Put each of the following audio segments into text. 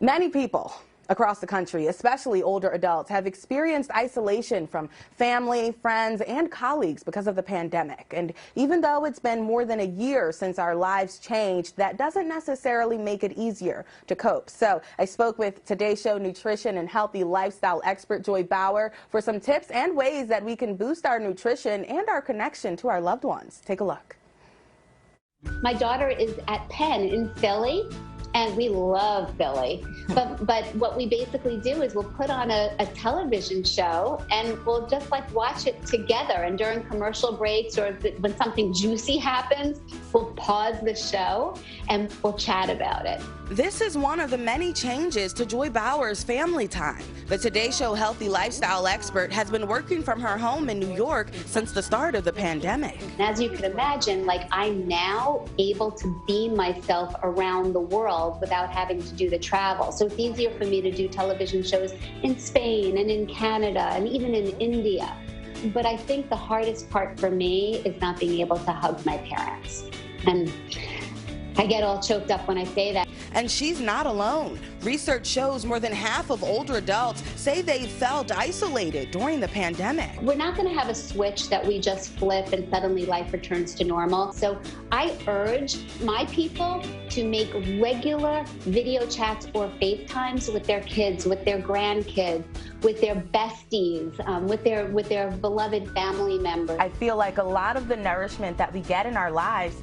Many people across the country, especially older adults, have experienced isolation from family, friends, and colleagues because of the pandemic. And even though it's been more than a year since our lives changed, that doesn't necessarily make it easier to cope. So I spoke with Today Show nutrition and healthy lifestyle expert Joy Bauer for some tips and ways that we can boost our nutrition and our connection to our loved ones. Take a look. My daughter is at Penn in Philly, and we love Philly. But what we basically do is we'll put on a television show and we'll just like watch it together. And during commercial breaks or when something juicy happens, we'll pause the show and we'll chat about it. This is one of the many changes to Joy Bauer's family time. The Today Show healthy lifestyle expert has been working from her home in New York since the start of the pandemic. And as you can imagine, like I'm now able to beam myself around the world without having to do the travel. So it's easier for me to do television shows in Spain and in Canada and even in India. But I think the hardest part for me is not being able to hug my parents. And I get all choked up when I say that. And she's not alone. Research shows more than half of older adults say they felt isolated during the pandemic. We're not going to have a switch that we just flip and suddenly life returns to normal. So I urge my people to make regular video chats or FaceTimes with their kids, with their grandkids, with their besties, with their beloved family members. I feel like a lot of the nourishment that we get in our lives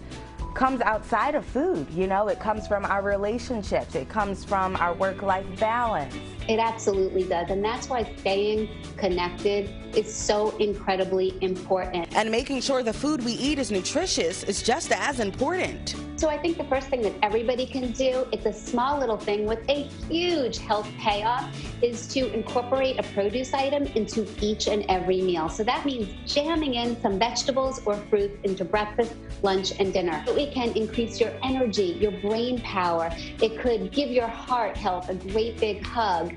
comes outside of food. You know, it comes from our relationships. It comes from our work-life balance. It absolutely does. And that's why staying connected is so incredibly important. And making sure the food we eat is nutritious is just as important. So I think the first thing that everybody can do, it's a small little thing with a huge health payoff, is to incorporate a produce item into each and every meal. So that means jamming in some vegetables or fruits into breakfast, lunch, and dinner. It can increase your energy, your brain power. It could give your heart health a great big hug.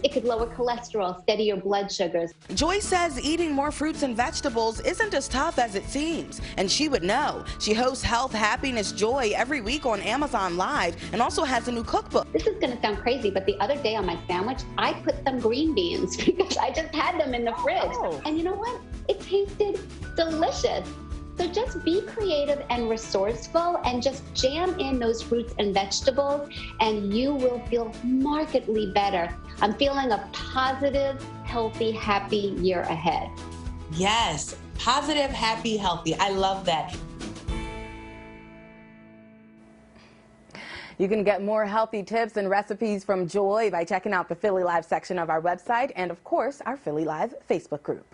It could lower cholesterol, steady your blood sugars. Joy says eating more fruits and vegetables isn't as tough as it seems, and she would know. She hosts Health, Happiness, Joy every week on Amazon Live and also has a new cookbook. This is going to sound crazy, but the other day on my sandwich, I put some green beans because I just had them in the fridge. Oh. And you know what? It tasted delicious. So just be creative and resourceful and just jam in those fruits and vegetables and you will feel markedly better. I'm feeling a positive, healthy, happy year ahead. Yes, positive, happy, healthy. I love that. You can get more healthy tips and recipes from Joy by checking out the Philly Live section of our website and, of course, our Philly Live Facebook group.